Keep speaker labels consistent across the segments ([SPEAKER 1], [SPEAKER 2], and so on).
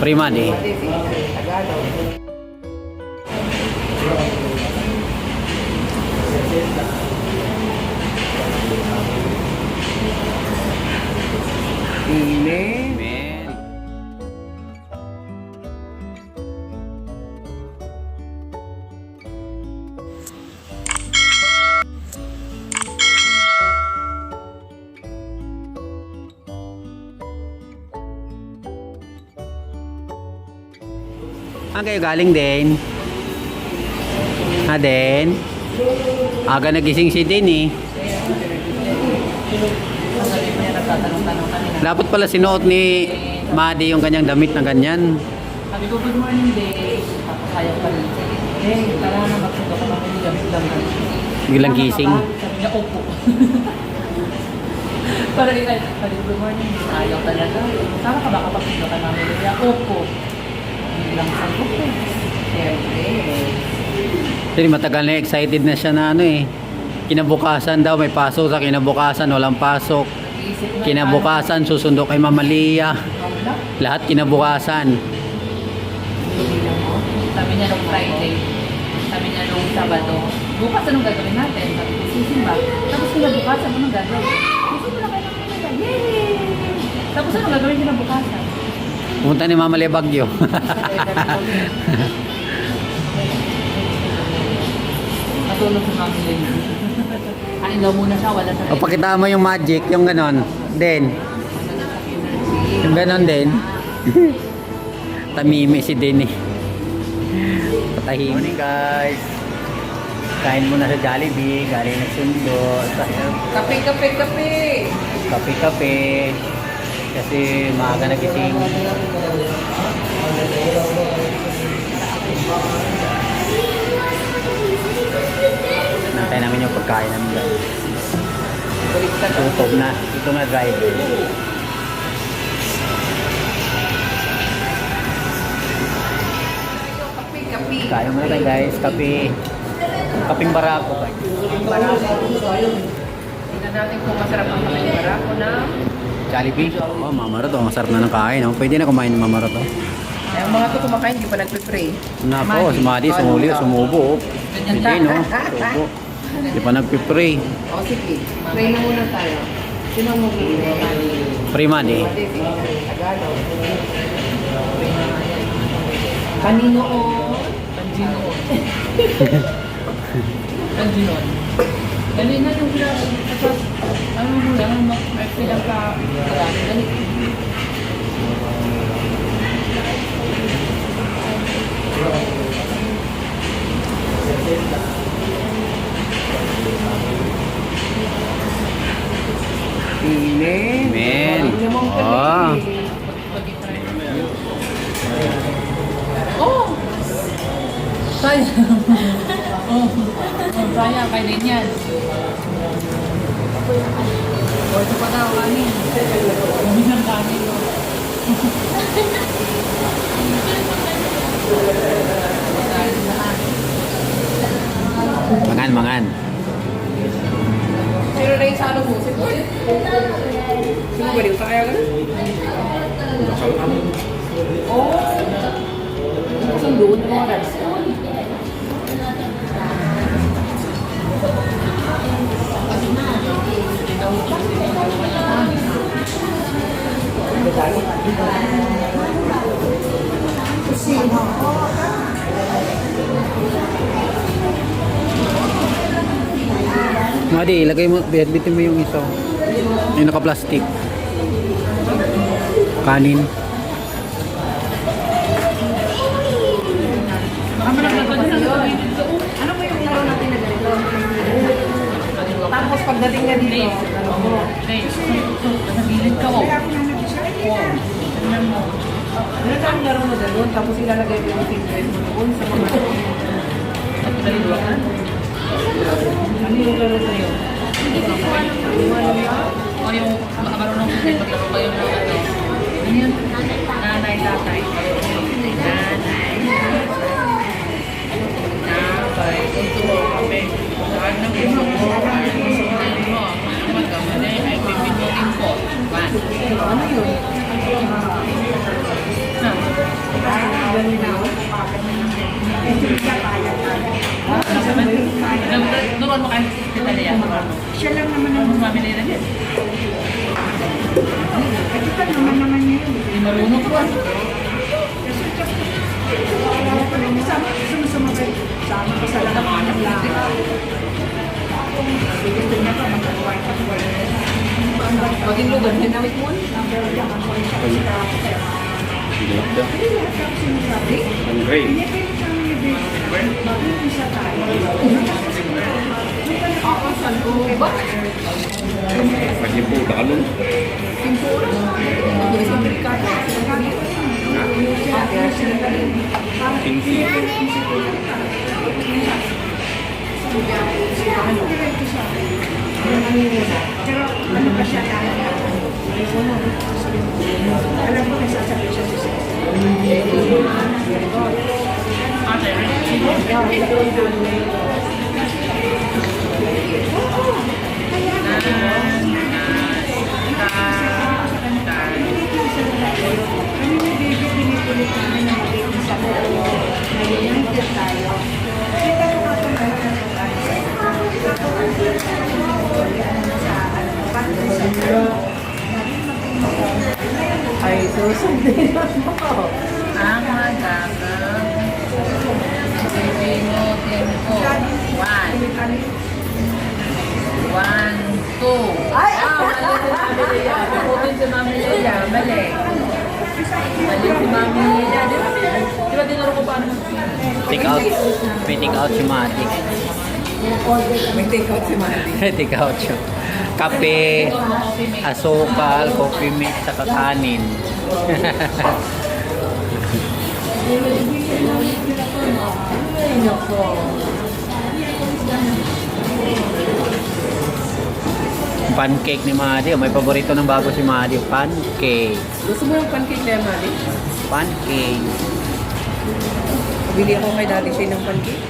[SPEAKER 1] Free money.
[SPEAKER 2] Amen.
[SPEAKER 1] Kayo galing din? Den? Aga nagising si din eh. Dapat pala sinuot ni Madi yung kanyang damit na ganyan.
[SPEAKER 3] Sabi ko, good morning, day. Kaya pa rin. Tara na magsundo ka namin
[SPEAKER 1] Biglang gising.
[SPEAKER 3] Sabi niya, opo. Parang good morning, ayaw talaga. Tara ka ba kapag sundo ka namin? Kaya, opo. Biglang sagot ko. Siyempre.
[SPEAKER 1] Kasi matagal na excited na siya na kinabukasan daw may pasok, sa kinabukasan walang pasok. Kinabukasan susundo kay Mama Lia. Lahat kinabukasan.
[SPEAKER 3] Sabi niya nung Friday, sabi niya nung Sabado, bukas anong gagawin natin? Sabi ko, sisimba. Tapos kinabukasan, anong gagawin? Sisimba na kayo ng kanila. Yay! Tapos anong gagawin kinabukasan?
[SPEAKER 1] Pumunta ni Mama Lia Baguio.
[SPEAKER 3] Natulog sa Mama Lia. Kain daw muna siya, wala sa
[SPEAKER 1] O pakita mo yung magic, yung ganon. Den. Yung ganon din. Tamimi si Den eh. Patahimik. Morning guys. Kain muna sa Jollibee, galing nagsundo.
[SPEAKER 2] Kape.
[SPEAKER 1] Kape. Kasi maaga nagising. Nantay namin yung pagkain namin guys. Gutom na driver. Kain muna tayo guys, kaping barako guys.
[SPEAKER 3] Tingnan natin kung masarap ang kamay barako na.
[SPEAKER 1] Jollibee. Oh, Mama Ro, masarap na ng kain. Pwede na kumain ng Mama Ro to.
[SPEAKER 2] Ang mga to kumakain, di pa nagpe-pray.
[SPEAKER 1] Nako, si Madi, sumubo. Hindi no, subo. Di pa nagpipray.
[SPEAKER 2] O sige, pray na muna tayo. Sino mo pray?
[SPEAKER 1] Free money.
[SPEAKER 2] Tagalog.
[SPEAKER 3] Paninoon. Panjinoon. Ganun na yung ano mo lang, may pilang ka ganit.
[SPEAKER 2] Amen.
[SPEAKER 1] Oh.
[SPEAKER 3] Sayang. Sayang, kay din yan. O, ito pa daw, kanin. Hindi ng kanin.
[SPEAKER 1] Mangan.
[SPEAKER 2] Sino na yung sa ano mo? Sino ba yung kaya ka na? Oo. Saan doon? Ano mga oras?
[SPEAKER 1] Madi, ilagay mo, bitin mo yung isa. Yung naka-plastic. Kanin.
[SPEAKER 2] Ano ba yung laro natin na ganito? Tapos pagdating na dito,
[SPEAKER 3] Nasa gilid ka, oh.
[SPEAKER 2] meron tayong laro na gano'n, tapos ilalagay mo yung fingers mo doon sa mga ano yung laro sa'yo?
[SPEAKER 3] O yung marunong ko kayo maglaro kayo ng ano. Ano yun? Nanay, tatay. Nanay. Tatay. Tutuwa kami. Saan na po mo? Saan mo? Magkamali ay pipinutin po.
[SPEAKER 2] Ano yun?
[SPEAKER 3] Nuruan mo kayo. Kita na yan.
[SPEAKER 2] Siya lang naman ang
[SPEAKER 3] Mami na yan.
[SPEAKER 2] ito naman yun.
[SPEAKER 3] Hindi marunong ko.
[SPEAKER 2] Sumusumagay. Sama ko sa lahat ng lahat. Gusto niya pa magkakawa.
[SPEAKER 3] Maging lugar. Hinawit mo.
[SPEAKER 1] Ang great. Pag-ipo, takalong.
[SPEAKER 2] Pero ano pa siya alam ko nagsasabi siya sa ay, susundin mo.
[SPEAKER 3] Ang magagang pinutin ko. 1, 2.
[SPEAKER 2] Ay!
[SPEAKER 3] Pinutin si Mami Leia. Mali. Mali si Mami Leia. Di ba tinuro ko paano mag-pinutin?
[SPEAKER 1] Take out. May take out si Madi.
[SPEAKER 2] May take out si Mandy.
[SPEAKER 1] Take out siya. Kape, asukal, coffee mix, saka kanin. Pancake ni Madi. May paborito ng bago si Madi. Pancake.
[SPEAKER 2] Gusto mo yung pancake na yan, Mandy?
[SPEAKER 1] Pancake.
[SPEAKER 2] Bili ako kay Daddy Shay ng pancake.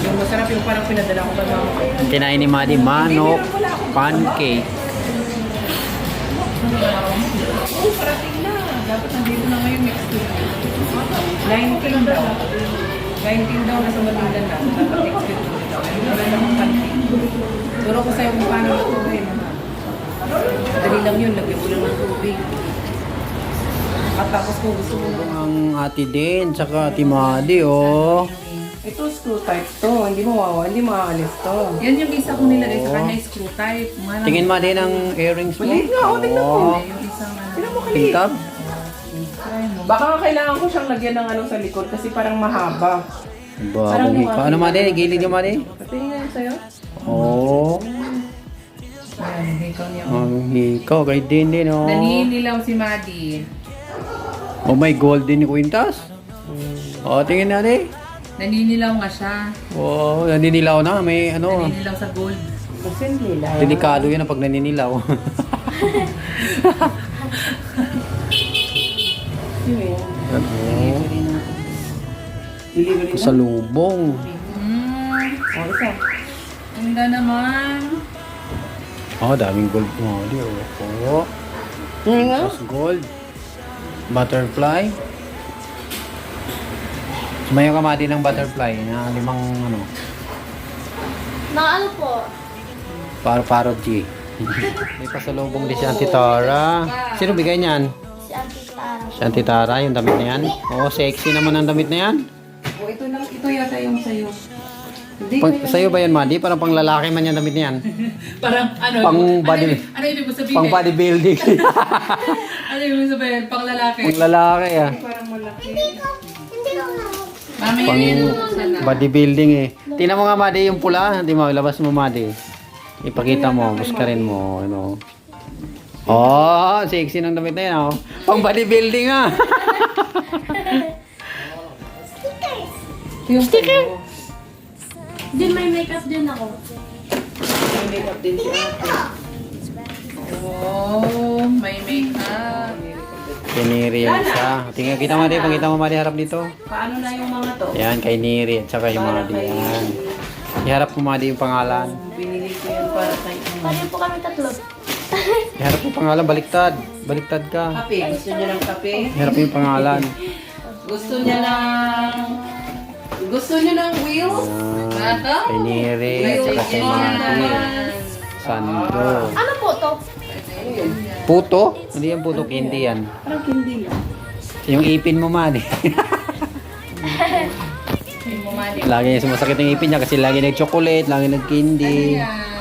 [SPEAKER 2] Yung masarap yung parang pinadala ko kay mama ko.
[SPEAKER 1] Ang kinain ni Madi, manok, pancake.
[SPEAKER 2] Oo, parating na. Dapat nandito na ngayon next week. 19 daw. 19 daw nasa Manila na. Dapat next week ulit daw. Wala namang pancake. Turo ko sa'yo kung paano ito rin. Madali lang yun. Lagyan ko lang ng tubig. At tapos kung gusto mo
[SPEAKER 1] Ang ati din, saka ati Madi, oh.
[SPEAKER 2] ito screw type to. Hindi maaalis to.
[SPEAKER 3] Yan yung isa ko nilagay sa kanya, screw type.
[SPEAKER 1] Tingin Madi ng earrings mo.
[SPEAKER 2] Maliit nga, oh, tingnan mo.
[SPEAKER 1] Oh.
[SPEAKER 3] Yung isang ano.
[SPEAKER 2] Tingnan mo kali.
[SPEAKER 1] Tingtab?
[SPEAKER 2] Baka kailangan ko siyang lagyan ng ano sa likod kasi parang mahaba.
[SPEAKER 1] Bago ka. Ano Madi? Gilid yung Madi?
[SPEAKER 2] Patingin nga yun sa'yo.
[SPEAKER 1] Oh.
[SPEAKER 3] Ayan, hikaw niya.
[SPEAKER 1] Ang hikaw. Kay din, oh.
[SPEAKER 3] Naninilaw si Maddie.
[SPEAKER 1] Oh, may gold din ni Quintas. Oh, tingin natin.
[SPEAKER 3] Naninilaw nga siya.
[SPEAKER 1] Oh, naninilaw na. May ano.
[SPEAKER 3] Naninilaw sa gold.
[SPEAKER 2] Kasi nila.
[SPEAKER 1] Delikado yan pag naninilaw.
[SPEAKER 2] Delivery
[SPEAKER 1] Sa lubong.
[SPEAKER 2] Oh, isa.
[SPEAKER 3] Ganda naman.
[SPEAKER 1] Oh, daming gold mo. Oh. Tapos gold. Butterfly. Sumayo ka Madi ng butterfly na 5 ano.
[SPEAKER 4] Na ano po?
[SPEAKER 1] Parot G. May pasalubong din si Auntie Tara. Sino bigay niyan?
[SPEAKER 4] Si Auntie Tara.
[SPEAKER 1] Si Auntie Tara, yung damit na yan. Oh, sexy naman ang damit na yan.
[SPEAKER 2] Oh, ito lang. Ito yata yung sa'yo. Hindi
[SPEAKER 1] Sa'yo ba yan, Madi? Parang pang lalaki man yung damit na yan.
[SPEAKER 3] Parang ano?
[SPEAKER 1] Pang body.
[SPEAKER 3] Ano ibig mo sabihin?
[SPEAKER 1] Pang bodybuilding.
[SPEAKER 3] Ano ibig mo sabihin? Pang lalaki.
[SPEAKER 1] Pang lalaki ah.
[SPEAKER 2] parang malaki.
[SPEAKER 4] Hindi ko na.
[SPEAKER 3] Mami,
[SPEAKER 1] Pang
[SPEAKER 3] yun yung sana.
[SPEAKER 1] bodybuilding eh. Tingnan mo nga Madi yung pula. Hindi mo, ilabas mo Madi. Ipakita mo, buskarin mo. Ano. Oh, sexy ng damit na yan oh. Pang bodybuilding ah.
[SPEAKER 2] Yung sticker.
[SPEAKER 4] Din may makeup din ako.
[SPEAKER 2] May makeup din si ate.
[SPEAKER 3] Oh, may makeup.
[SPEAKER 1] Kay yan siya. Tingnan kita Madi, pakita mo Madi harap dito.
[SPEAKER 2] Paano na yung mga to?
[SPEAKER 1] Yan, kay Neri at saka yung Madi. Yan. Iharap mo Madi yung pangalan.
[SPEAKER 2] Binili ko yan para kay
[SPEAKER 4] Paano po kami tatlo?
[SPEAKER 1] Harap yung pangalan, baliktad. Baliktad ka.
[SPEAKER 2] Kape. Gusto niya ng kape?
[SPEAKER 1] Harap yung pangalan.
[SPEAKER 2] Gusto niya ng... Gusto niya ng wheels? Bata?
[SPEAKER 1] Kay Nere, at saka si Maki. Sando.
[SPEAKER 4] Ano po to?
[SPEAKER 1] Puto? Hindi yan puto, candy yan.
[SPEAKER 2] Parang hindi lang.
[SPEAKER 1] Yung ipin mo man eh.
[SPEAKER 2] Yung mumali.
[SPEAKER 1] Lagi sumasakit yung ipin niya kasi lagi nag-chocolate, lagi nag-candy.
[SPEAKER 2] Yan.